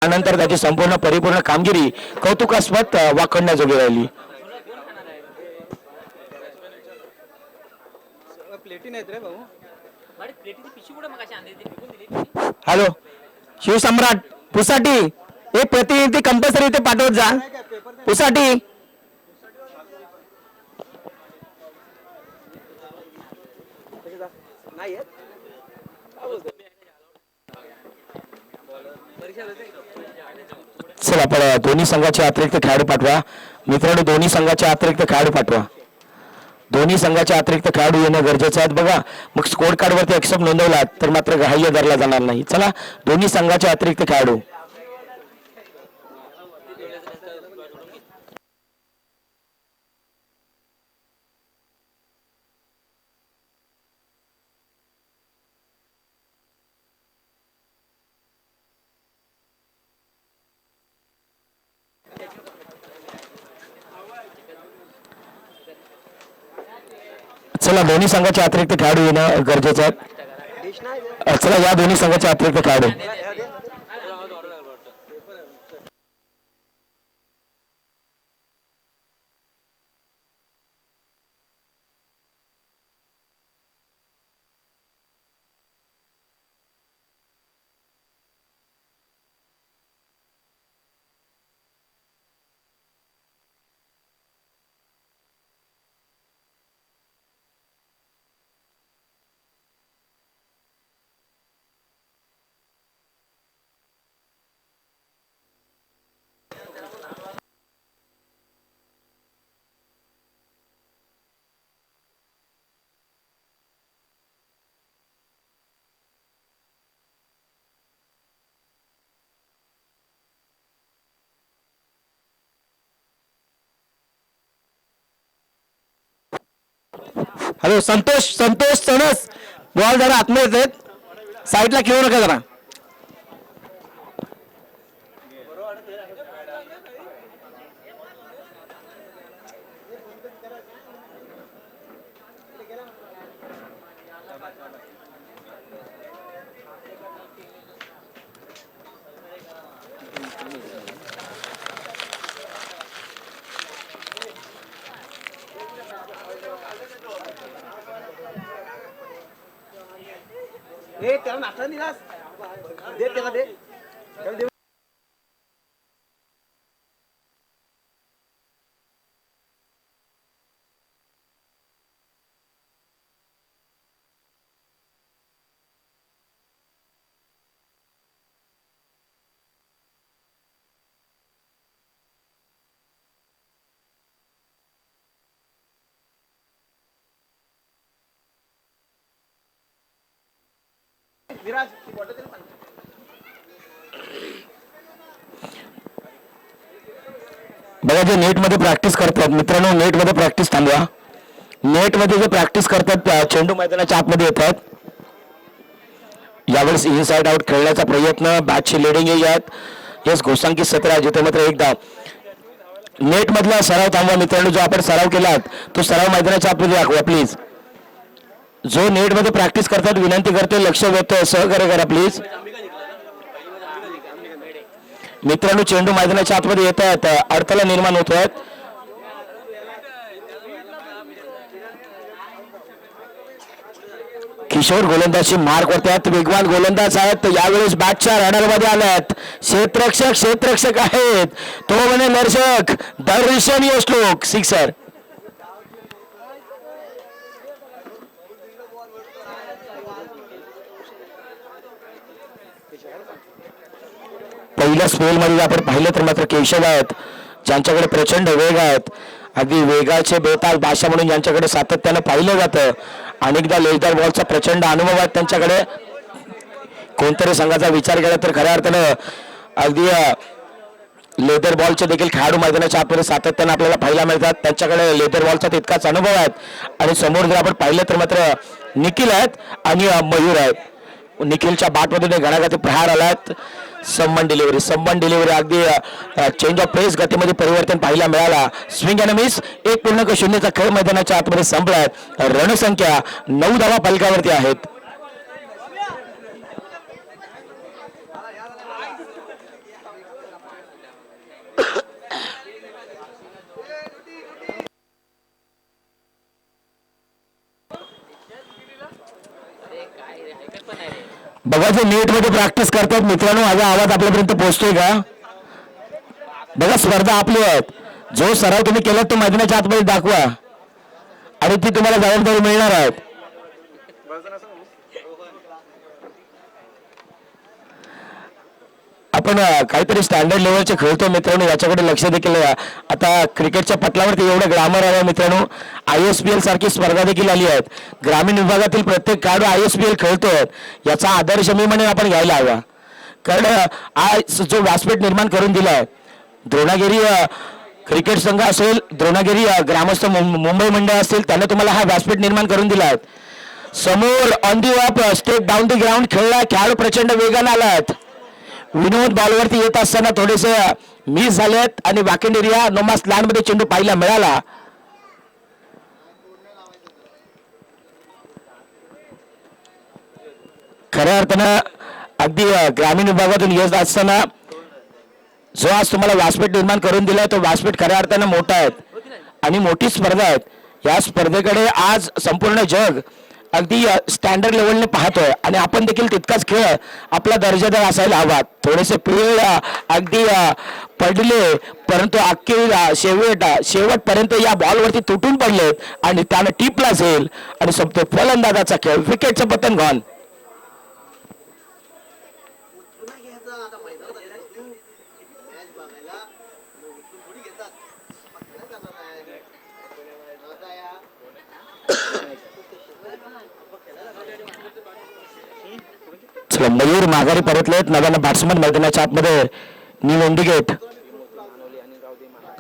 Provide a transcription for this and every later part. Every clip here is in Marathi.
त्यानंतर त्याची संपूर्ण परिपूर्ण कामगिरी कौतुकास्पद वाखाणण्याजोगी राहिली. हॅलो शिवसम्राट पुसाटी एक प्रतिनिधी कंपल्सरी इथे पाठवत जा. पुसाटी चला पण दोन्ही संघाचे अतिरिक्त खेळाडू पाठवा मित्रांनो. दोन्ही संघाचे अतिरिक्त खेळाडू पाठवा. दोन्ही संघाचे अतिरिक्त खेळाडू येणं गरजेचं आहे. बघा मग स्कोर कार्ड वरती एक्सेप्ट नोंदवला तर मात्र ग्राह्य धरला जाणार नाही. चला दोन्ही संघाचे अतिरिक्त खेळाडू. चला दोन्ही संघाचे अतिरिक्त खेळाडू येणं गरजेचं आहे. चला या दोन्ही संघाचे अतिरिक्त खेळाडू. हॅलो संतोष संतोष सणस बॉल जरा आतमध्ये येत साईडला खेळू नका जरा. त्याला नाश्ता दिलास दे त्याला दे. विराज बघा जे नेट मध्ये प्रॅक्टिस करतात मित्रांनो नेट मध्ये प्रॅक्टिस थांबवा. नेट मध्ये जे प्रॅक्टिस करतात चेंडू मैदानाच्या आतमध्ये येतात. यावेळेस इनसाइड आउट खेळण्याचा प्रयत्न बॅटची लेडिंग यात यस घोसांकी 17 जिथे मात्र एक धाव. नेट मधला सराव थांबवा मित्रांनो. जो आपण सराव केलात तो सराव मैदानाच्या आतमध्ये दाखवा प्लीज. जो नेट मध्ये प्रॅक्टिस करतात विनंती करते लक्ष देतो सहकार्य करा प्लीज. मित्रांनो चेंडू मैदानाच्या आतमध्ये येत आहेत अडथळा निर्माण होत आहेत. किशोर गोलंदाजी मार्क वरती वेगवान गोलंदाज आहेत. यावेळेस बॅटच्या रडारमध्ये आल्यात क्षेत्ररक्षक आहेत. तो म्हणे दर्शक दर्शनीय श्लोक सिक्सर. पहिल्या स्पेल मध्ये आपण पाहिलं तर मात्र केशव आहेत ज्यांच्याकडे प्रचंड वेग आहेत. अगदी वेगाचे बेताल भाषा म्हणून ज्यांच्याकडे सातत्यानं पाहिलं जातं. अनेकदा लेजदार बॉलचा प्रचंड अनुभव आहे त्यांच्याकडे. कोणतरी संघाचा विचार केला तर खऱ्या अर्थानं अगदी लेदर बॉलचे देखील खेळाडू मैदानाच्या आतमध्ये सातत्यानं आपल्याला पाहायला मिळतात. त्यांच्याकडे लेदर बॉलचा तितकाच अनुभव आहे. आणि समोर जर आपण पाहिलं तर मात्र निखिल आहेत आणि मयूर आहेत. निखिलच्या बॅटमधून घणाघाती प्रहार आलात. संबंध डिलिव्हरी अगदी चेंज ऑफ पेस गतीमध्ये परिवर्तन पाहायला मिळाला. स्विंग अँड मिस 1.0चा खेळ मैदानाच्या आतमध्ये संपलाय. रणसंख्या 9 धावा फलकावरती आहेत. बघा जे नेट मध्ये प्रॅक्टिस करतात मित्रांनो, माझा आवाज आपल्यापर्यंत पोहोचतोय का? बघा स्पर्धा आपली आहेत, जो सराव तुम्ही केला तो मैदानाच्या आतमध्ये दाखवा आणि ती तुम्हाला जबाबदारी मिळणार आहेत. आपण काहीतरी स्टँडर्ड लेवलचे खेळतो मित्रांनो, याच्याकडे लक्ष देखील आता क्रिकेटच्या पटलावरती एवढं ग्रामर आहे मित्रांनो. ISPL सारखी स्पर्धा देखील आली आहेत. ग्रामीण विभागातील प्रत्येक खेळाडू ISPL खेळतोय, याचा आदर्श मी म्हणेन आपण घ्यायला हवा. कारण आज जो व्यासपीठ निर्माण करून दिलाय, द्रोणागिरी क्रिकेट संघ असेल, द्रोणागिरी ग्रामस्थ मुंबई मंडळ असेल, त्याने तुम्हाला हा व्यासपीठ निर्माण करून दिलाय. समोर on the of step down the ground खेळला, खेळाडू प्रचंड वेगाने आलात. विनोद बॉलवरती येत असताना थोडेसे मिस झालेत आणि वॅकेंड एरिया नोमास लँड मध्ये चेंडू पाहायला मिळाला. खऱ्या अर्थानं अगदी ग्रामीण विभागातून येत असताना जो आज तुम्हाला व्यासपीठ निर्माण करून दिलाय, तो व्यासपीठ खऱ्या अर्थानं मोठा आहे आणि मोठी स्पर्धा आहे. या स्पर्धेकडे आज संपूर्ण जग अगदी स्टँडर्ड लेवलने पाहतोय आणि आपण देखील तितकाच खेळ आपला दर्जेदार असायला हवा. थोडेसे प्लेयर अगदी पडले, परंतु अखेर शेवटपर्यंत या बॉलवरती तुटून पडलेत आणि त्यानं टिपला जाईल आणि संपतो फलंदाजाचा खेळ. विकेटचं पतन गॉन. चला मयूर माघारी परतलेत. नव्यानं बॅट्समन मैदानाच्या आतमध्ये न्यू इंडिकेट.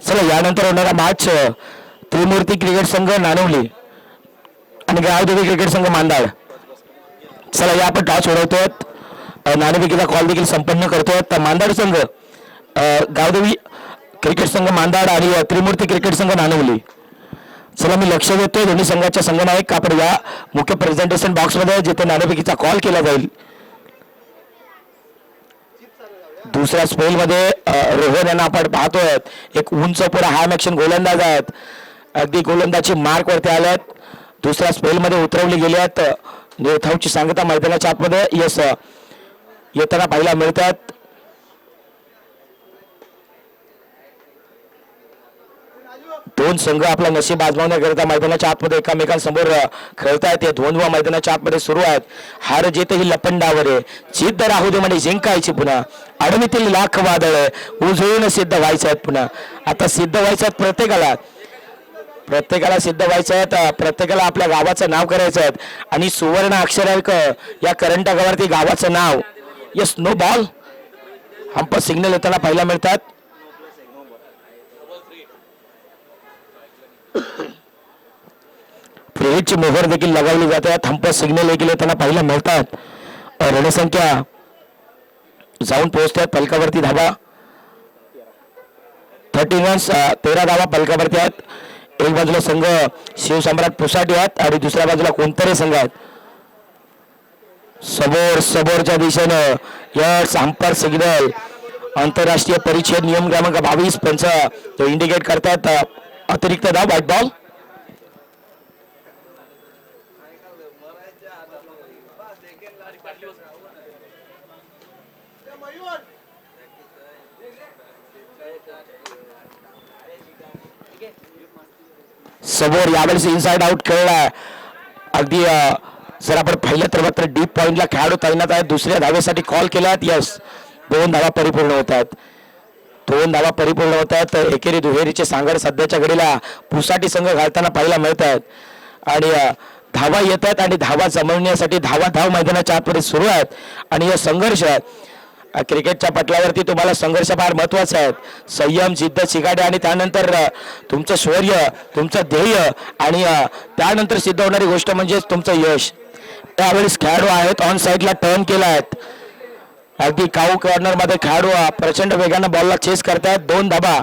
चला यानंतर होणारा मॅच त्रिमूर्ती क्रिकेट संघ नाणवली आणि गावदेवी क्रिकेट संघ मांदाड. चला या आपण टॉस उडवतोय, नाणेफेकीचा कॉल देखील संपन्न करतोय. तर मांदाड संघ गावदेवी क्रिकेट संघ मांदाड आणि त्रिमूर्ती क्रिकेट संघ नाणवली. चला मी लक्ष देतोय दोन्ही संघाच्या संघनायक आपण या मुख्य प्रेझेंटेशन बॉक्समध्ये जिथे नाणेफेकीचा कॉल केला जाईल. दुसऱ्या स्पेलमध्ये रोहन यांना आपण पाहतोय, एक उंच पुरा हार्म ॲक्शन गोलंदाज आहेत, अगदी गोलंदाजी मार्क वरती आल्यात. दुसऱ्या स्पेलमध्ये उतरवली गेली आहेत. निर्धावची सांगता मैदानाच्या आतमध्ये यस येताना पाहायला मिळतात. दोन संघ आपला नशीब आजमावण्याकरिता मैदानाच्या आतमध्ये एकामेकांसमोर खेळतायत. हे दोन मैदानाच्या आतमध्ये सुरू आहेत. हार जीत ही लपंडावर आहे, जिद्द राहू दे म्हणजे जिंकायची पुन्हा. आडवीतील लाख वादळ उजळून सिद्ध व्हायचं आहेत पुन्हा. आता सिद्ध व्हायचं आहेत प्रत्येकाला सिद्ध व्हायचं आहे. प्रत्येकाला आपल्या गावाचं नाव करायचं आहे आणि सुवर्ण अक्षरांक या करंट वरती गावाचं नाव. Yes no ball. Umpire signal येताना पाहायला मिळतात. फ्रीहिटची मोहर देखील लगावली जाते. थंप सिग्नल देखील येताना पाहायला मिळतात. रणसंख्या जाऊन पोहोचतात पलकावरती. धावा 13 रन्स 13 धावा पलकावरती आहेत. एक बाजूला संघ शिवसम्राट पुसाटी आहेत आणि दुसऱ्या बाजूला कोणतरी संघ आहेत. समोरच्या दिशेनं यस अंपर सिग्नल आंतरराष्ट्रीय परिच्छेद नियम क्रमांक 22 पंच तो इंडिकेट करतात. अतिरिक्त धाव व्हाईट बॉल. समोर यावेळेस इनसाइड आउट खेळला. अगदी जर आपण पाहिलं तर मात्र डीप पॉइंटला खेळाडू तैनात आहेत. दुसऱ्या धावेसाठी कॉल केलात. यस 2 धावा परिपूर्ण होत आहेत. 2 धावा परिपूर्ण होत आहेत. एकेरी दुहेरीचे सांगड सध्याच्या घडीला पुसाटी संघ घालताना पाहायला मिळत आहेत आणि धावा येत आहेत आणि धावा जमवण्यासाठी धाव मैदानाच्या आतमध्ये सुरू आहेत आणि हे संघर्ष क्रिकेटच्या पटलावरती तुम्हाला संघर्ष फार महत्वाचा आहे. संयम, जिद्द, चिकाटी आणि त्यानंतर तुमचं शौर्य, तुमचं ध्येय आणि त्यानंतर सिद्ध होणारी गोष्ट म्हणजे तुमचं यश. त्यावेळेस खेळाडू आहेत ऑन साईडला टर्न केला आहेत. अगदी काऊ कॉर्नर मध्ये खेळाडू प्रचंड वेगानं बॉलला चेस करतायत. 2 धावा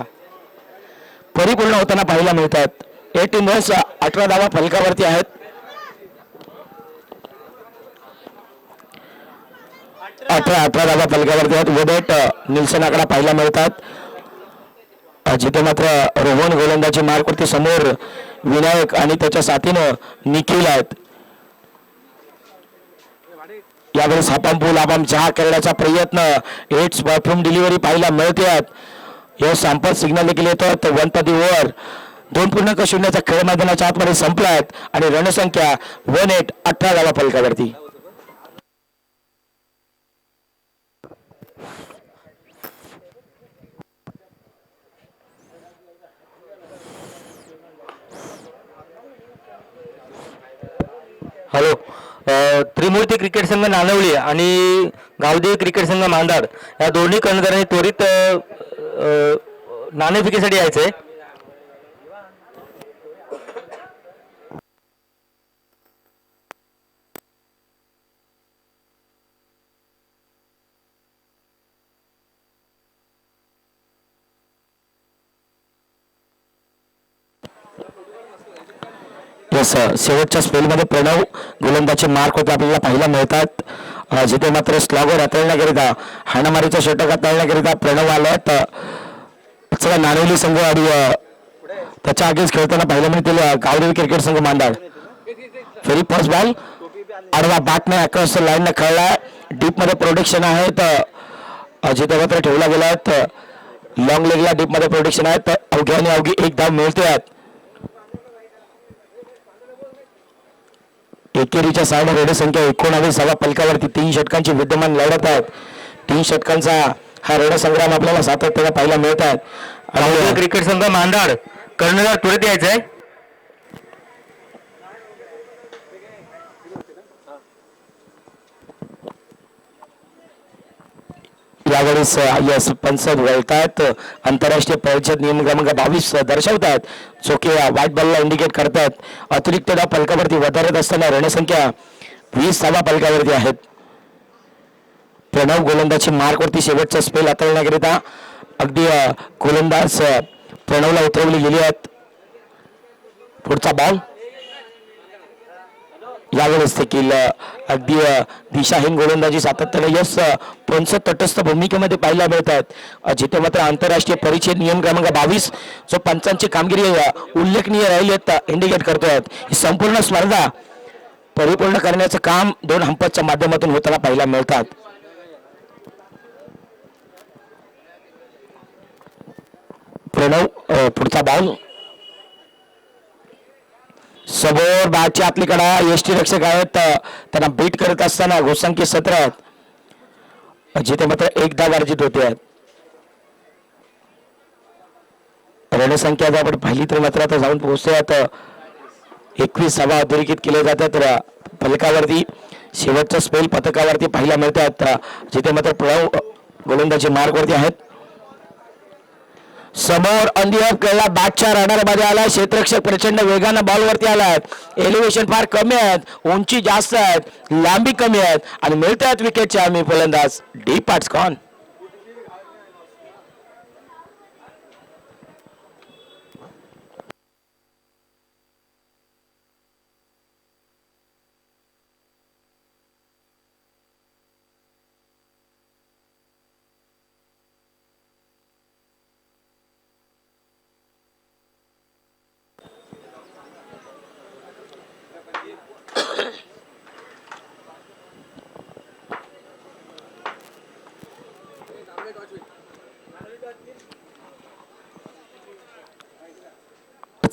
परिपूर्ण होताना पाहायला मिळतात. 18 रन्स 18 धावा फलकावरती आहेत. 18 धावा फलकावरती आहेत. वेडेट निल्सन आकडा पाहायला मिळतात. जिथे मात्र रोहन गोलंदाजी मार्कवरती समोर विनायक आणि त्याच्या साथीनं निखिल आहेत. यावेळेस हापांपूल आपाम चहा करण्याचा प्रयत्न, एड्स परफ्यूम डिलिव्हरी पाहायला मिळतात. यश संपत सिग्नल देखील येतात. 1 2.0चा खेळ मैदानाच्या आतमध्ये संपलात आणि रणसंख्या 1-8 18 धावा फलकावरती. हॅलो. त्रिमूर्ती क्रिकेट संघ नानवली आणि गावदेवी क्रिकेट संघ मांदाड या दोन्ही कर्णधारांनी त्वरित नाणेफेकीसाठी यायचंय. शेवटच्या स्पेलमध्ये प्रणव गोलंदाजी मार्क होते आपल्याला पाहायला मिळतात. जिथे मात्र स्लॉगर हाताळण्याकरिता हाणामारीचा षटक हाताळण्याकरिता प्रणव आल्यात. सगळा नाणवली संघ आणि त्याच्या आगेच खेळताना पाहायला मिळतील गावदेवी क्रिकेट संघ मांदाड. व्हेरी फर्स्ट बॉल आडवा बॅट नाही अक्रॉस लाईन न खेळला. डीप मध्ये प्रोटेक्शन आहेत. जिथे मात्र ठेवला गेला लॉंग लेगला डीप मध्ये प्रोटेक्शन आहेत. अवघ्या आणि अवघी एक धाव मिळते. एकेरीच्या साईड रेड संख्या 19 फलकावरती 3 षटकांची विद्यमान लढत आहेत. 3 षटकांचा हा रणसंग्राम आपल्याला सातत्याने पाहायला मिळतात. गावदेवी क्रिकेट संघ मांदाड कर्णधार त्वरित यायचंय. यावेळेस यस पंच वळतात. आंतरराष्ट्रीय परिषद नियम क्रमांक 22 दर्शवतात जो की व्हाईट बॉलला इंडिकेट करतात. अतिरिक्त धाव फलकावरती वधारत असताना रणसंख्या 20 धावा फलकावरती आहेत. प्रणव गोलंदाजी मार्कवरती शेवटचा स्पेल हाताळण्याकरिता अगदी गोलंदाज प्रणवला उतरवली गेली आहेत. पुढचा बॉल यावेळेस देखील अगदी दिशाहीन गोलंदाजी सातत्याने यश पंच तटस्थ भूमिकेमध्ये पाहायला मिळतात. जिथे मात्र आंतरराष्ट्रीय परिषद नियम क्रमांक 22 जो पंचांची कामगिरी उल्लेखनीय राहिली इंडिकेट करतोय. ही संपूर्ण स्पर्धा परिपूर्ण करण्याचं काम 2 हंपच्या माध्यमातून होताना पाहायला मिळतात. प्रणव पुढचा बॉल समोर बॅटची आपली कडा यष्टी रक्षक आहेत. त्यांना बीट करत असताना घोषांकी 17 जिथे मात्र एक धाव अर्जित होते आहेत. रणसंख्या जर आपण पाहिली तर मात्र आता जाऊन पोहोचतात 21 धावा अधोरेखित केले जातात फलकावरती. शेवटच्या स्पेल पथकावरती पाहायला मिळतात जिथे मात्र प्रणव गोलंदाजी मार्कवरती आहेत. समोर अंधियाप खेळला बॅटच्या रडार मध्ये आला. क्षेत्ररक्षक प्रचंड वेगानं बॉलवरती आलाय. एलिव्हेशन फार कमी आहेत, उंची जास्त आहेत, लांबी कमी आहेत आणि मिळतात विकेटचे आम्ही फलंदाज. डीप पार्ट्स कॉन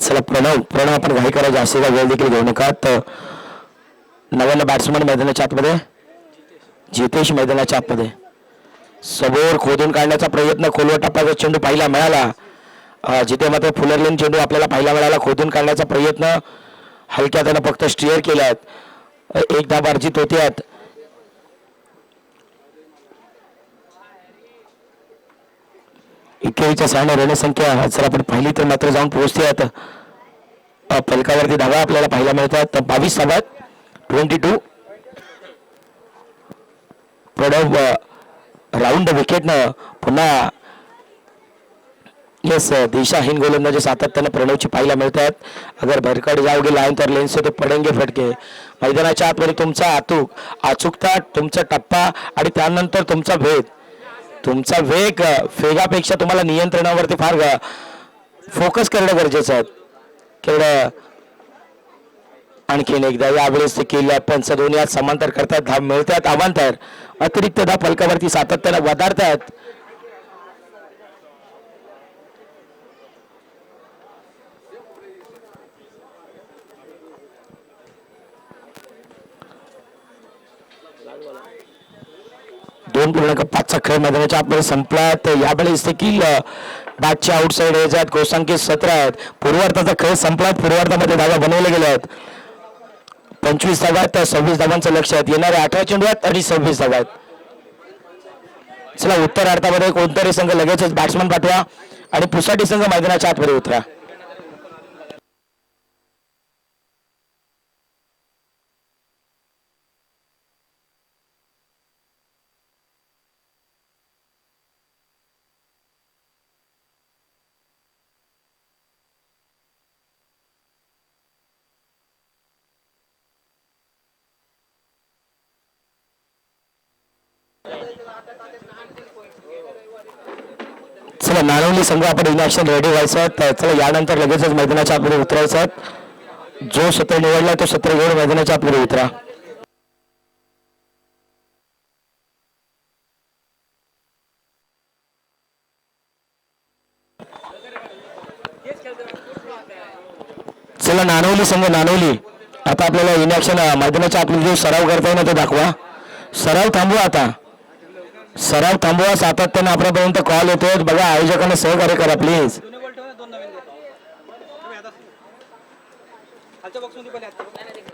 चला प्रणव आपण घाई करा जास्तीचा वेळ देखील घेऊ नका. नव्यानं बॅट्समन मैदानाच्या आतमध्ये जितेश मैदानाच्या आतमध्ये समोर खोदून काढण्याचा प्रयत्न. खोलवर टप्प्याचा चेंडू पाहायला मिळाला. जिथे मात्र फुलरलेन चेंडू आपल्याला पाहायला मिळाला. खोदून काढण्याचा प्रयत्न हलक्या त्यानं फक्त स्टिअर केल्यात. एक धाव अर्जित होते. एकेरीच्या सामन्यात रणसंख्या जर आपण पाहिली तर मात्र जाऊन पोहोचते आहेत. फलकावरती धावा आपल्याला पाहायला मिळतात 22 धावा 22. प्रणव राऊंड विकेटनं पुन्हा यस दिशाहीन गोलंदाजी सातत्यानं प्रणवची पाहायला मिळतात. अगर भरकट जाओगे लाईन तर लेन से तो पडेंगे फटके. मैदानाच्या आतमध्ये तुमचा अचूकता, तुमचा टप्पा आणि त्यानंतर तुमचा भेद, तुमचा वेगापेक्षा तुम्हाला नियंत्रणावरती फार फोकस करणं गरजेचं आहे. आणखीन एकदा यावेळेस देखील पंच दोन्ही हात समांतर करतात, धाव मिळतात अवांतर, अतिरिक्त धाव फलकावरती सातत्याने वधारतात. दोन पूर्णांक 5चा खेळ मैदानाच्या आतमध्ये संपला. तर यावेळेस देखील बॅटचे आउटसाईड एज आहेत, गोसंख्य 17 आहेत. पूर्वार्धाचा खेळ संपला, पूर्वार्धामध्ये धावा बनवल्या गेल्या आहेत. 25 धावा आहेत, तर 26 धावांचं लक्ष आहेत. येणारे 18 चेंडू आहेत आणि 26 धावा आहेत. चला उत्तरार्धामध्ये कोणतरी संघ लगेचच बॅट्समन पाठवा आणि पुसाटी संघ मैदानाच्या आतमध्ये उतरा. चला नाणवली संघ आपण इन ऍक्शन रेडी व्हायचं. तर चला यानंतर लगेचच मैदानाच्या आतमध्ये उतरायचं. जो सत्र निवडला तो सत्र घेऊन मैदानाच्या आतमध्ये उतरा. चला नाणवली संघ नाणवली, आता आपल्याला इन ऍक्शन मैदानाच्या आतमध्ये जो सराव करता येईल तो दाखवा. सराव थांबवा, आता सराव थांबवा. सातत्याने आपल्यापर्यंत कॉल येतोय बघा. आयोजकांना सहकार्य करा प्लीज. दोन्ही बॉल ठेवा, 2 नवीन द्या. तुम्ही आता खालच्या बॉक्समध्ये पण आहेत.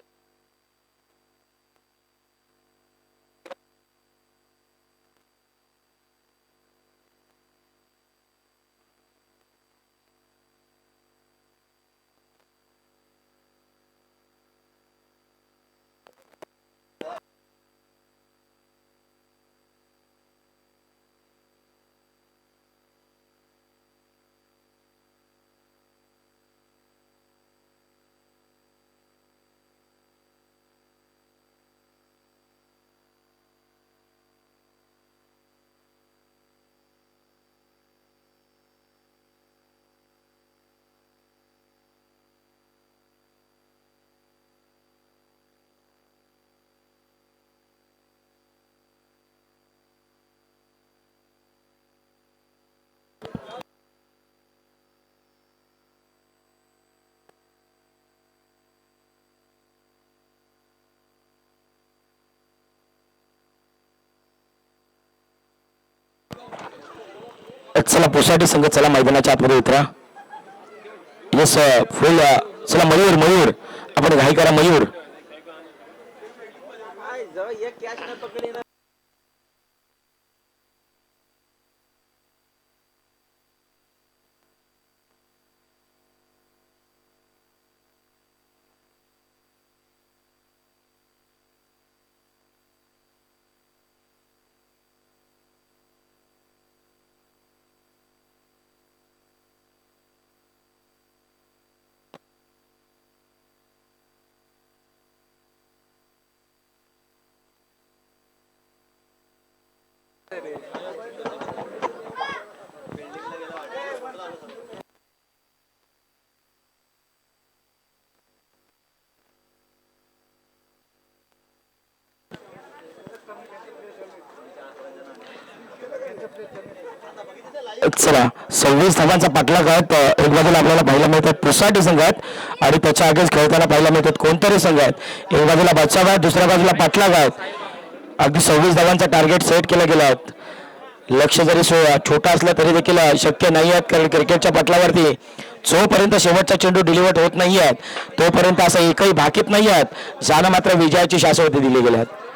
चला पुसाटी संघ चला मैदानाच्या आतमध्ये उतरा. येस फुल. चला मयूर मयूर आपण घाई करा. मयूर जवळ एक कॅच न पकडे ना. चला 26 धावांचा पाठलाग आहेत. एक बाजूला आपल्याला पाहायला मिळतात पुसाटी संघात आणि त्याच्या आगेच खेळताना पाहायला मिळतात कोणतरी संघ आहेत. एक बाजूला बचाव आहे, दुसऱ्या बाजूला पाठलाग आहेत. अगदी 26 धावांचा टार्गेट सेट केला गेला आहे. लक्ष जरी छोटा असला तरी देखील शक्य नाही आहे, कारण क्रिकेटच्या पटलावरती जोपर्यंत शेवटचा चेंडू डिलिव्हर होत नाही आहे तोपर्यंत असं एकही भाकीत नाही आहेत ज्यानं मात्र विजयाची शाश्वती दिली गेली आहे.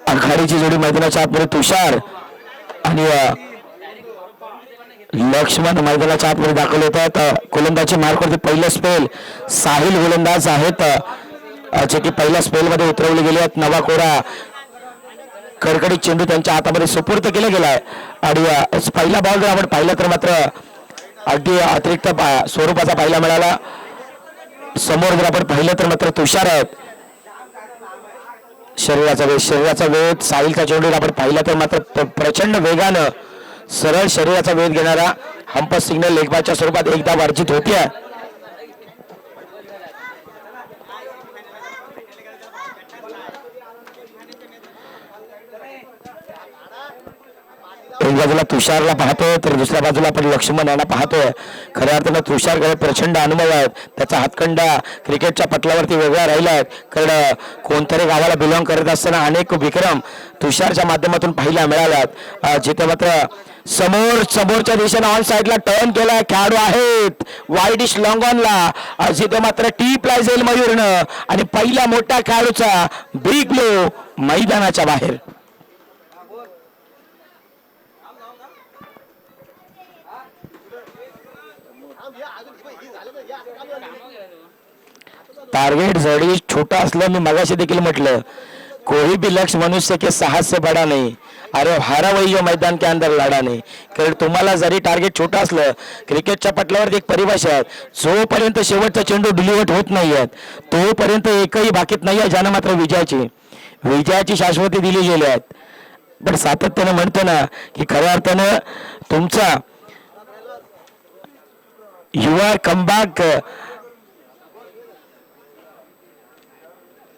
आघाडीची जोडी मैदानाच्या आतमध्ये तुषार आणि लक्ष्मण मैदानाच्या आतमध्ये दाखल होत आहेत. गोलंदाजी मार्कवरती पहिलं स्पेल साहिल गोलंदाज आहेत जे की पहिल्या स्पेलमध्ये उतरवले गेले आहेत. नवा कोरा कडकडीत चेंडू त्यांच्या हातामध्ये सुपूर्द केला गेलाय आणि पहिला बॉल जर आपण पाहिला तर मात्र अगदी अतिरिक्त स्वरूपाचा पाहायला मिळाला. समोर जर आपण पाहिलं तर मात्र तुषार आहेत. शरीराचा वेग साहिलचा चेंडू आपण पाहिला तर मात्र प्रचंड वेगानं सरळ शरीराचा वेध घेणारा हंप सिग्नल लेगबाच्या स्वरूपात एकदा वर्जित होतीये. एक बाजूला तुषारला पाहतोय तर दुसऱ्या बाजूला आपण लक्ष्मण यांना पाहतोय. खऱ्या अर्थानं तुषारकडे प्रचंड अनुभव आहेत. त्याचा हातखंडा क्रिकेटच्या पटलावरती वेगळा राहिला आहे. कारण कोणतरी गावाला बिलॉंग करत असताना अनेक विक्रम तुषारच्या माध्यमातून पाहायला मिळाल्यात. जिथे मात्र समोरच्या दिशेने ऑन साईडला टर्न केला खेळाडू आहेत वाईडिश लॉंग ऑनला. जिथे मात्र टीप ला जाईल मयूरनं आणि पहिल्या मोठ्या खेळाडूचा बिग ब्लो मैदानाच्या बाहेर. टार्गेट जरी छोटा असलं मी मगाशी देखील म्हटलं कोई भी लक्ष्य मनुष्य के साहस से बड़ा नहीं. अरे हारा वही जो मैदान के अंदर लढा नाही. कारण तुम्हाला जरी टार्गेट छोटा असलं क्रिकेटच्या पटलावर एक परिभाषा आहे जोपर्यंत शेवटचा चेंडू डिलिव्हर्ड होत नाहीये तोपर्यंत एकही बाकीत नाही आहे ज्यानं मात्र विजयाची शाश्वती दिली गेली आहेत. पण सातत्याने म्हणतो ना की खऱ्या अर्थानं तुमचा युआर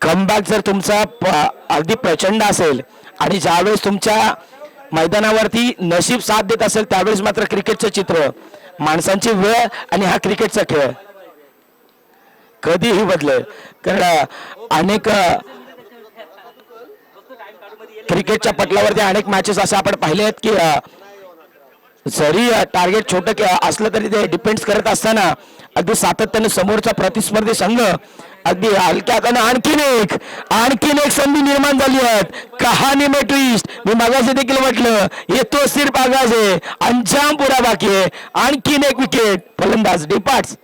कमबॅक जर तुमचा अगदी प्रचंड असेल आणि ज्यावेळेस तुमच्या मैदानावरती नशीब साथ देत असेल त्यावेळेस मात्र क्रिकेटचं चित्र माणसांची वेळ आणि हा क्रिकेटचा खेळ कधीही बदलेल. कारण अनेक क्रिकेटच्या पटलावरती अनेक मॅचेस असे आपण पाहिले आहेत की जरी टार्गेट छोटं असलं तरी ते डिपेंड्स करत असताना अगदी सातत्याने समोरचा प्रतिस्पर्धी संघ अगदी हलक्यात आणखीन एक संधी निर्माण झाली आहे. कहाणी में ट्विस्ट मी मगाशी देखील म्हटलं येतो सिर्फ आगाज आहे अंजाम पुरा बाकी आहे. आणखीन एक विकेट फलंदाज departs.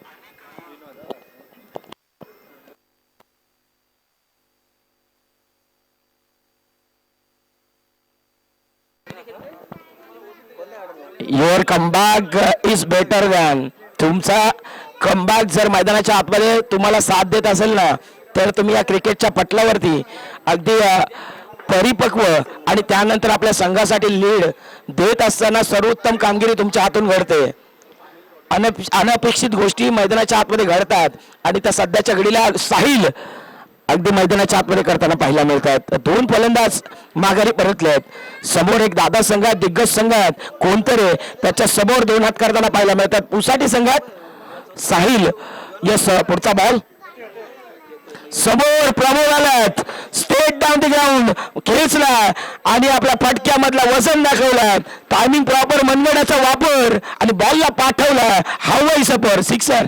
Your comeback is better than. तुमचा कमबॅक जर मैदानाच्या आतमध्ये तुम्हाला साथ देत असेल ना तर तुम्ही या क्रिकेटच्या पटलावरती अगदी परिपक्व आणि त्यानंतर आपल्या संघासाठी लीड देत असताना सर्वोत्तम कामगिरी तुमच्या हातून घडते. अनपेक्षित गोष्टी मैदानाच्या आतमध्ये घडतात आणि त्या सध्याच्या घडीला साहिल अगदी मैदानाच्या आतमध्ये करताना पाहायला मिळतात. दोन फलंदाज माघारी परतले आहेत. समोर एक दादा संघात दिग्गज संघात कोणतरी त्याच्या समोर दोन हात करताना पाहायला मिळतात. पुसाटी संघात साहिल यस पुढचा बॉल समोर प्रमोद आलात स्टेट डाऊन द ग्राउंड खेचला आणि आपल्या फटक्यामधला वजन दाखवला टायमिंग प्रॉपर मनगडाचा वापर आणि बॉलला पाठवला हवाई सपर सिक्सर.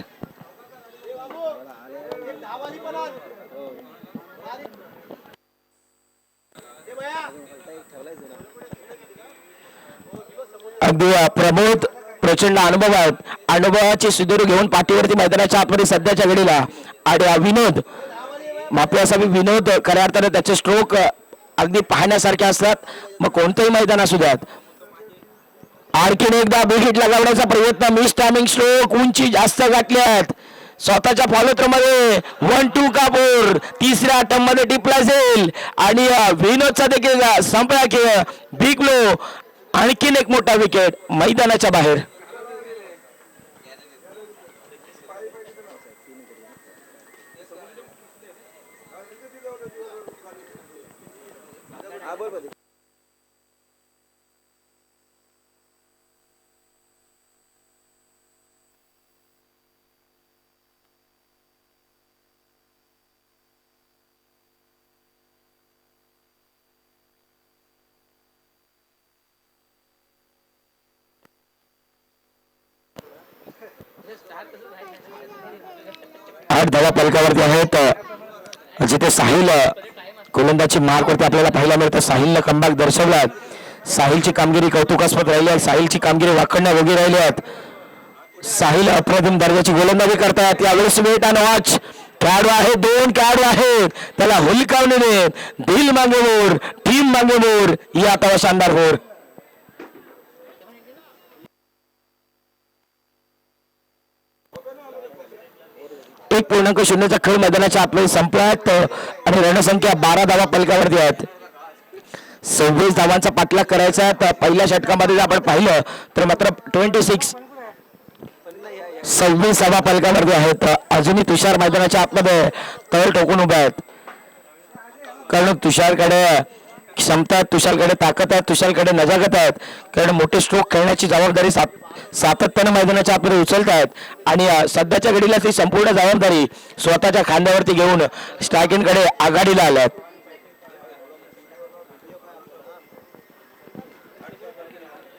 अगदी प्रमोद प्रचंड अनुभव आहेत. अनुभवाची सुदूर घेऊन पाठीवरती मैदानाच्या आतमध्ये सध्याच्या घडीला आणि विनोद माफी असावी विनोद खऱ्या अर्थाने त्याचे स्ट्रोक अगदी पाहण्यासारखे असतात मग कोणतंही मैदान असू द्यात. आणखीन एकदा बिग हिट लगावण्याचा प्रयत्न मिस टायमिंग स्ट्रोक उंची जास्त गाठली आहेत. स्वतःच्या फॉलोथ्रो मध्ये 1-2 कापूर तिसऱ्या अटेम्प्ट मध्ये टिपला जाईल आणि विनोदचा देखील संपला खेळ बिग ब्लो. आणखीन एक मोठा विकेट मैदानाच्या बाहेर. आठ धावा पलकावरती आहेत जिथे साहिल गोलंदाजी मार्कवरती आपल्याला पाहायला मिळतं. साहिलनं कमबॅक दर्शवला साहिलची कामगिरी कौतुकास्पद राहिली आहे. साहिलची कामगिरी वाकडण्याजोगी राहिली आहेत. साहिल अप्रतिम दर्जाची गोलंदाजी करतात. यावेळेस वेट अँड वॉच खेळाडू आहे, 2 खेळाडू आहेत, त्याला हुलकावणे, दिल मागे मोर, टीम मागे मोर, ही आता शानदार होर. 1.0चा खेळ मैदानाच्या आतमध्ये संपलात आणि रणसंख्या 12 धावा पलकावरती आहेत. 26 धावांचा पाठलाग करायचा. तर पहिल्या षटकामध्ये जर आपण पाहिलं तर मात्र 26 धावा पलकावरती आहेत. अजूनही तुषार मैदानाच्या आतमध्ये तळ ठोकून उभे आहेत, कारण तुषारकडे क्षमता आहेत, तुषारकडे ताकद आहे, तुषारकडे नजाकत आहेत. कारण मोठे स्ट्रोक खेळण्याची जबाबदारी सातत्याने मैदानाच्या आतमध्ये उचलत आहेत आणि सध्याच्या घडीला ती संपूर्ण जबाबदारी स्वतःच्या खांद्यावरती घेऊन स्ट्रायकिंगकडे आघाडीला आल्यात.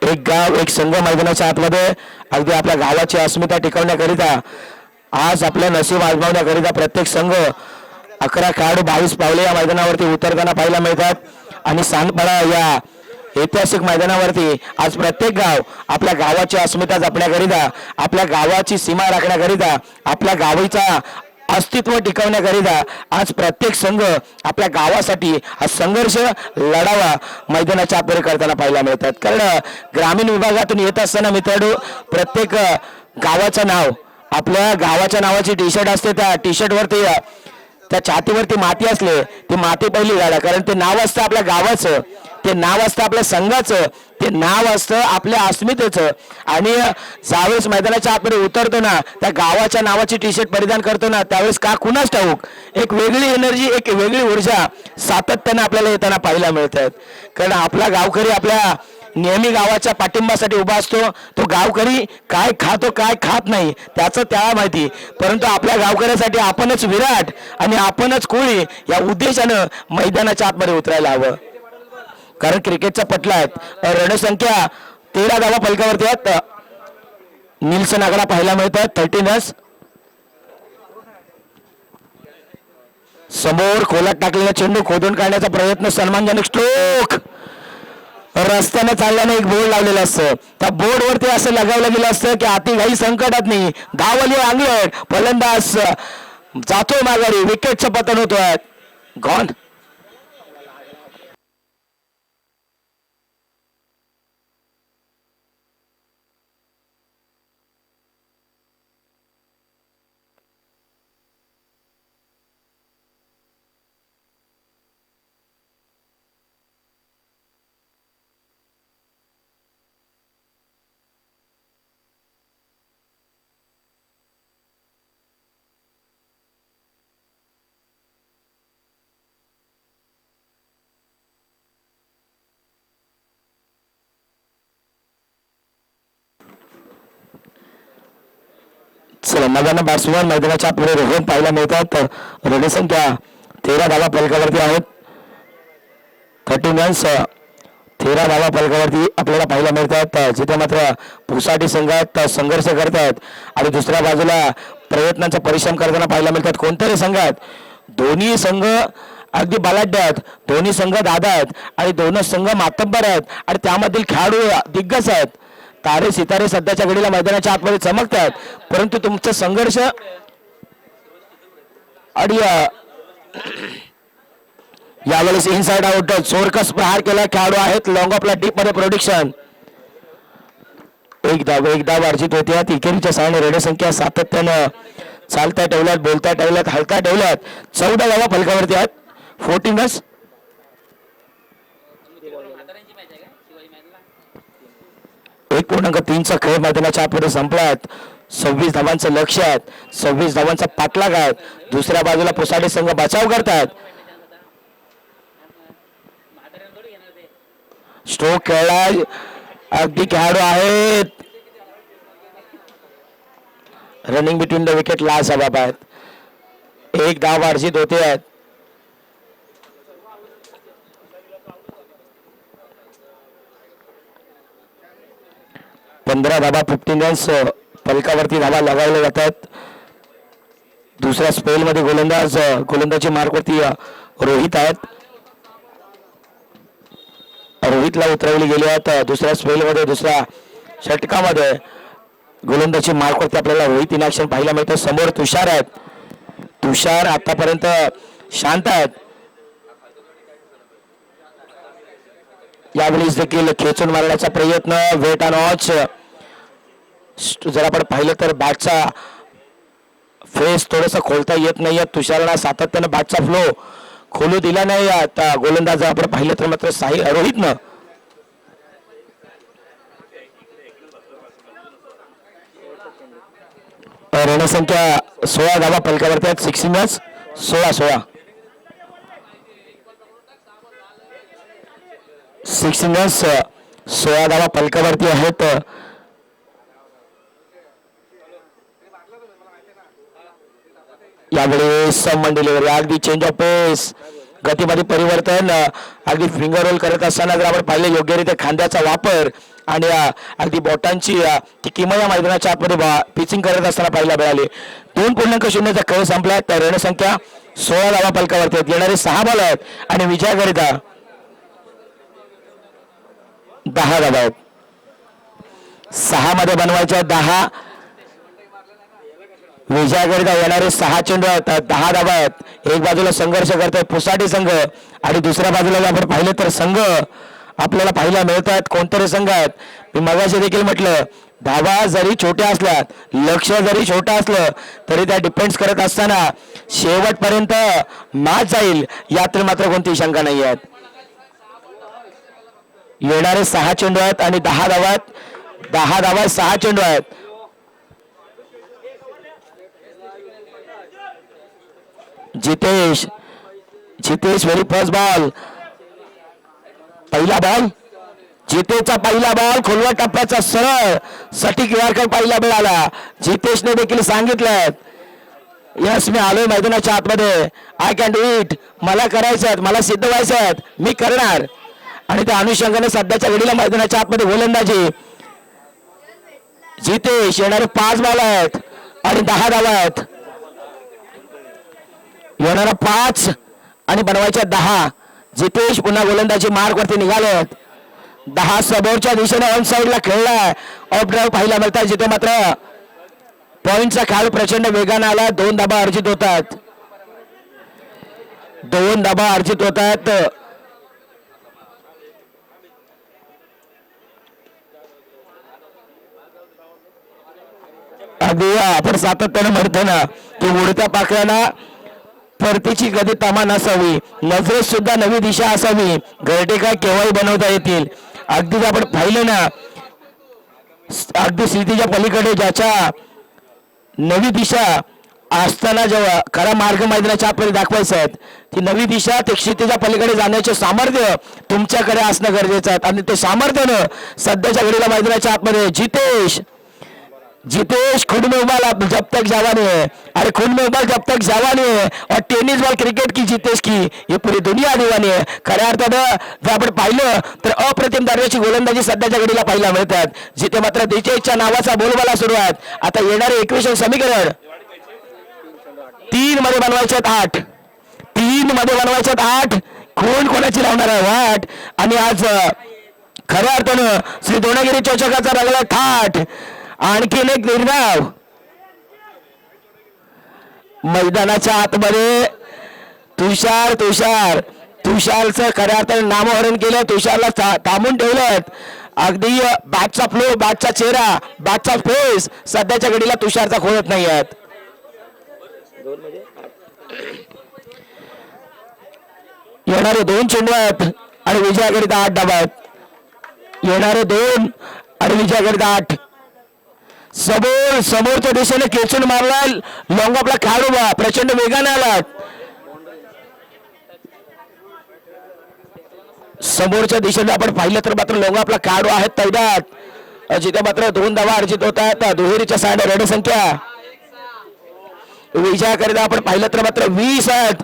एक गाव एक संघ मैदानाच्या आतमध्ये अगदी आपल्या गावाची अस्मिता टिकवण्याकरिता, आज आपलं नशीब आजमावण्याकरिता प्रत्येक संघ 11 खेळाडू 22 पावले या मैदानावरती उतरताना पाहायला मिळतात. आणि सांडपाडा या ऐतिहासिक मैदानावरती आज प्रत्येक गाव आपल्या गावाची अस्मिता जपण्याकरिता, आपल्या गावाची सीमा राखण्याकरिता, आपल्या गावाचा अस्तित्व टिकवण्याकरिता आज प्रत्येक संघ आपल्या गावासाठी हा संघर्ष लढावा मैदानाच्या आतमध्ये करताना पाहायला मिळतात. कारण ग्रामीण विभागातून येत असताना मित्रांनो, प्रत्येक गावाचं नाव, आपल्या गावाच्या नावाची टी शर्ट असते, त्या टी शर्टवरती त्या छातीवरती माती असले, ती माती पहिली गाडा, कारण ते नाव असतं आपल्या गावाचं, ते नाव असतं आपल्या संघाचं, ते नाव असतं आपल्या अस्मितेचं. आणि ज्यावेळेस मैदानाच्या आतमध्ये उतरतो ना, त्या गावाच्या नावाची टी शर्ट परिधान करतो ना, त्यावेळेस का कुणाच ठाऊक एक वेगळी एनर्जी, एक वेगळी ऊर्जा सातत्याने आपल्याला येताना पाहायला मिळतात. कारण आपला गावकरी आपल्या नेहमी गावाच्या पाठिंबासाठी उभा असतो. तो गावकरी काय खातो काय खात नाही त्याचं त्याला माहिती, परंतु आपल्या गावकऱ्यासाठी आपणच विराट आणि आपणच कोळी या उद्देशानं मैदानाच्या आतमध्ये उतरायला हवं. कारण क्रिकेटच्या पटलात रणसंख्या 13 धावा फलकावरती आहेत. निल्सन आकडा पाहायला मिळतात 13 रन्स. समोर खोलात टाकलेला चेंडू खोदून काढण्याचा प्रयत्न, सन्मानजनक स्ट्रोक. रस्त्याने चालल्याने एक बोर्ड लावलेलं असतं, त्या बोर्डवरती असं लगावलं गेलं असतं की अतिघाई संकटात नाही, धावली अंगलट, फलंदाज जातोय माघारी, विकेटचं पतन होतोय, गॉन. चला, नव्यानं बॅट्समॅन मैदानाच्या आतमध्ये रोहन पाहायला मिळतात. रणसंख्या 13 धावा फलकावरती आहेत. 13 रन्स 13 धावा फलकावरती आपल्याला पाहायला मिळतात. जिथे मात्र पुसाटी संघात संघर्ष करतात आणि दुसऱ्या बाजूला प्रयत्नांचा परिश्रम करताना पाहायला मिळतात. कोणत्याही संघात दोन्ही संघ अगदी बलाढ्य आहेत, दोन्ही संघ दादा आहेत आणि दोन्ही संघ मातब्बर आहेत आणि त्यामधील खेळाडू दिग्गज आहेत. तारे सितारे सध्याच्या घडीला मैदानाच्या आतमध्ये चमकतात, परंतु तुमचा संघर्ष आणि यावेळेस इनसाइड आउट चोरकस प्रहार केला खेळाडू आहेत. लॉंग ऑफला डीप मध्ये प्रोडिक्शन. एक धाव अर्जित होते. इकेरीच्या सहाय्याने रणसंख्या सातत्यानं चालता ठेवल्यात, बोलता ठेवल्यात, हलता ठेवल्यात. 14 धावा फलकावरती आहेत. 14 रन्स. 1.3चा खेळ मैदानाच्या आतमध्ये संपलात. 26 धावांचं लक्ष आहेत, 26 धावांचा पाठलाग आहेत. दुसऱ्या बाजूला पुसाडी संघ बचाव करतात. स्ट्रोक खेळला, अगदी खेळाडू आहेत. Running between the wicket last जबाब आहेत. एक धाव अर्जित होते आहेत. 15 धावा 15 रन्स फलकावरती धावा लगावल्या जातात. दुसऱ्या स्पेलमध्ये गोलंदाजी मार्कवरती रोहित आहेत. रोहितला उतरवली गेली आहे दुसऱ्या स्पेलमध्ये दुसऱ्या षटकामध्ये गोलंदाजी मार्कवरती आपल्याला रोहित इन ॲक्शन पाहायला मिळतं. समोर तुषार आहेत. तुषार आतापर्यंत शांत आहेत. यावेळेस देखील खेचून मारण्याचा प्रयत्न वेट अँड वॉच. जर आपण पाहिलं तर बॅटचा फेस थोडंसं खोलता येत नाहीये. तुषारला सातत्यानं बॅटचा फ्लो खोलू दिला नाही. आता गोलंदाज आपण पाहिलं तर मात्र रोहितनं रणसंख्या 16 धावा फलकावरती आहेत. 6 सिंगल्स 16 धावा फलकावरती आहेत. यावेळी सम डिलिव्हरी अगदी चेंज ऑफ पेस गतीमध्ये परिवर्तन अगदी फिंगर रोल करत असताना जर आपण पाहिलं योग्यरित्या खांद्याचा वापर आणि अगदी बोटांची ती किमया मैदानाच्या आतमध्ये पिचिंग करत असताना पाहायला मिळाली. 2.0चा खेळ संपला. त्या रणसंख्या 16 धावा फलकावरती आहेत. येणारे 6 बॉल आहेत आणि विजयाकरिता 10 धावा आहेत. 6 मध्ये बनवायच्या 10 विजयाकरिता येणारे 6 चेंडू आहेत. 10 धावा आहेत. एक बाजूला संघर्ष करतोय पुसाटी संघ आणि दुसऱ्या बाजूला जर आपण पाहिलं तर संघ आपल्याला पाहायला मिळतात. कोणतरी संघ आहेत. मी मगाशी देखील म्हटलं धावा जरी छोट्या असल्या लक्ष जरी छोटं असलं तरी त्या डिपेंड्स करत असताना शेवटपर्यंत मॅच जाईल यात मात्र कोणती शंका नाही आहेत. येणारे 6 चेंडू आहेत आणि 10 धावा आहेत. 10 धावा 6 चेंडू आहेत. Jitesh very first ball. पहिला बॉल जितेशचा पहिला बॉल खोलवा टप्प्याचा सरळ सटीक यॉर्कर पहिला मिळाला. जितेशने देखील सांगितलं यस मी आलोय मैदानाच्या आतमध्ये. I can do it. मला करायचं मला सिद्ध व्हायचं मी करणार. आणि त्या अनुषंगाने सध्याच्या घडीला मैदानाच्या आतमध्ये गोलंदाजी जितेश. येणारे 5 बॉल आहेत आणि 10 धावा आहेत. येणारा 5 आणि बनवायच्या 10. जितेश पुन्हा गोलंदाजी मार्क वरती निघालेत. 10 समोरच्या दिशेने ऑन साइडला खेळलाय. ऑफ ड्राईव्ह पाहायला मिळतात जिथे मात्र पॉइंटचा खेळ प्रचंड वेगाने आला. 2 धाबा अर्जित होतात. 2 धाबा अर्जित होतात. अगदी आपण सातत्याने म्हणतो ना की उडत्या पाखरांना परतीची गती तमा नसावी. नजरेत सुद्धा नवी दिशा असावी. घरटे काय केव्हाही बनवता येतील. अगदीच आपण पाहिलं ना अगदी स्थितीच्या पलीकडे ज्याच्या नवी दिशा असताना जेव्हा खरा मार्ग मैदानाच्या आतमध्ये दाखवायचा आहे ती नवी दिशा ते क्षितिजा पलीकडे जाण्याचे सामर्थ्य तुमच्याकडे असणं गरजेचं आहे. आणि ते सामर्थ्यानं सध्याच्या घडीला मैदानाच्या आतमध्ये जितेश खुद में उबाल जब तक जवानी है. अरे खुद में उबाल जब तक जवानी है और टेनिस बॉल क्रिकेट की जितेश की ये पूरी दुनिया दीवानी है. खऱ्या अर्थानं जर आपण पाहिलं तर अप्रतिम दर्जाची गोलंदाजी सध्याच्या घडीला पाहायला मिळतात. जिथे मात्र जितेशच्या नावाचा बोलबाला सुरू आहे. आता येणारे 21 समीकरण 3 मध्ये बनवायचे 8. 3 मध्ये बनवायचे 8. कोण कोणाची लावणार आहे वाट. आणि आज खऱ्या अर्थानं श्री द्रोणगिरी चषकाचा रंगला थाट. आणखीन एक निर्धाव मैदानाच्या आतमध्ये तुषारचं खऱ्या अर्थाने नामोहरण केलं. तुषारला थांबून ठेवलं. अगदी बॅटचा फ्लो बॅटचा चेहरा बॅटचा फेस सध्याच्या घडीला तुषारचा खोळत नाही आहेत. येणारे 2 चेंडू आहेत आणि विजयाकरिता 8 धावा आहेत. येणारे 2 आणि विजयाकरिता 8. समोरच्या दिशेने खेचून मारला. लॉंग ऑफला खेळाडू प्रचंड वेगाने आला. समोरच्या दिशेने आपण पाहिलं तर मात्र लॉंग ऑफला खेळाडू आहेत तैदात. जिथे मात्र 2 धावा अर्जित होत आहेत. दुहेरीच्या साइड रणसंख्या विजयाकरिता आपण पाहिलं तर मात्र 20 आहेत.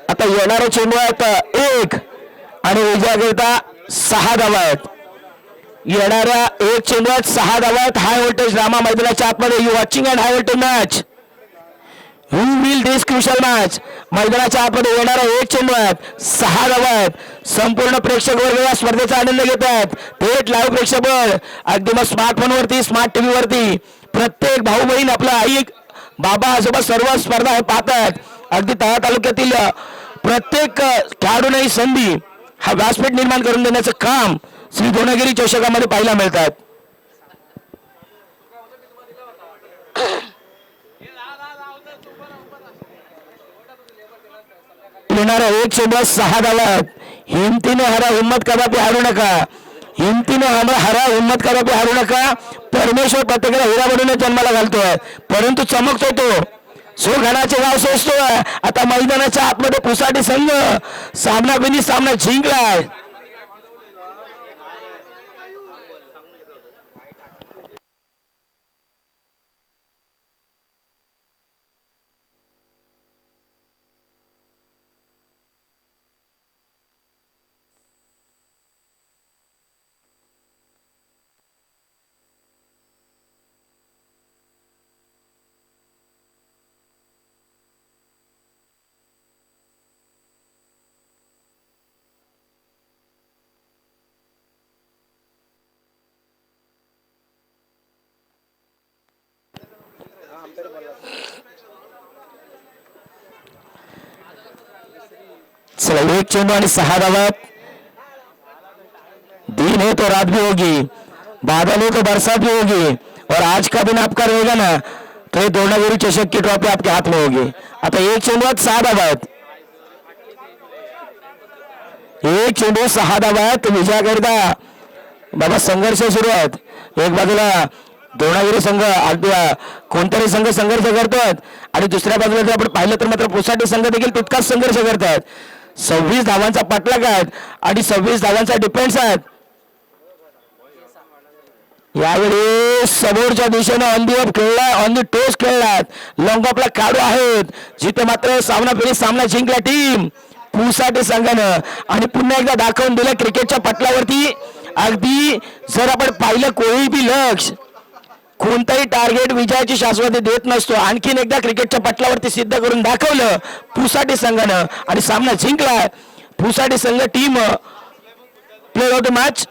आता येणारे चेंडू आहेत 1 आणि विजयाकरिता 6 धावा आहेत. येणाऱ्या 1 चेंडूत 6 धावा आहेत. हाय व्होल्टेज रामा मैदानाच्या आतमध्ये you watching and high voltage match. Who will this crucial match? मैदानाच्या आतमध्ये येणारा एक चेंडू आहेत 6 धावा आहेत. संपूर्ण प्रेक्षक वर्ग या स्पर्धेचा आनंद घेत आहेत. थेट लाईव्ह प्रेक्षक अगदी मग स्मार्टफोन वरती स्मार्ट टीव्ही वरती प्रत्येक भाऊ बहीण आपला आई बाबा आजोबा सर्व स्पर्धा हे पाहतात. अगदी तळा तालुक्यातील प्रत्येक खेळाडूंना ही संधी हा व्यासपीठ निर्माण करून देण्याचं काम श्री द्रोणगिरी चषकामध्ये पाहायला मिळतात. येणारा एक चेंडू 6 धावा आहेत. हिमतीने हरा हिम्मत कदापि हारू नका. हिमतीने हरा हिम्मत कदापि हारू नका. परमेश्वर प्रत्येकाला हिरा बनवून जन्माला घालतोय परंतु चमकतोय तो सोघाणाचे गाव सोसतोय. आता मैदानाच्या आतमध्ये पुसाटी संघ सामना सामना जिंकलाय. चला एक चेंडू आणि 6 धावा. दिन है तो रात भी होगी, बादल है तो बरसात भी होगी और आज का दिन आपका रहेगा ना तो ये द्रोणागिरी चषक की ट्रॉफी आपके हाथ में होगी. आता एक चेंडू 6 धावा आहेत. एक चेंडू 6 धावा आहेत. विजयाकरिता बाबा संघर्ष सुरू आहेत. एक बाजूला द्रोणागिरी संघ अगदी कोणतरी संघ संघर्ष करतोय आणि दुसऱ्या बाजूला जर आपण पाहिलं तर मात्र पुसाटी संघ देखील तितकाच संघर्ष करतात. 26 धावांचा पाठलाग आहेत आणि 26 धावांचा डिफेन्स आहेत. यावेळी समोरच्या दिशेने ऑन दी ऑफ खेळला ऑन दी टोस खेळलात. लॉंग ऑफला खेळाडू आहेत जिथे मात्र सामना जिंकला टीम पुसाटी संघानं आणि पुन्हा एकदा दाखवून दिलं क्रिकेटच्या पटलावरती. अगदी जर आपण पाहिलं कोणी बी लक्ष कोणताही टार्गेट विजयाची शाश्वती देत नसतो. आणखीन एकदा क्रिकेटच्या पटलावरती सिद्ध करून दाखवलं पुसाटी संघानं आणि सामना जिंकला. पुसाटी संघ team player of the match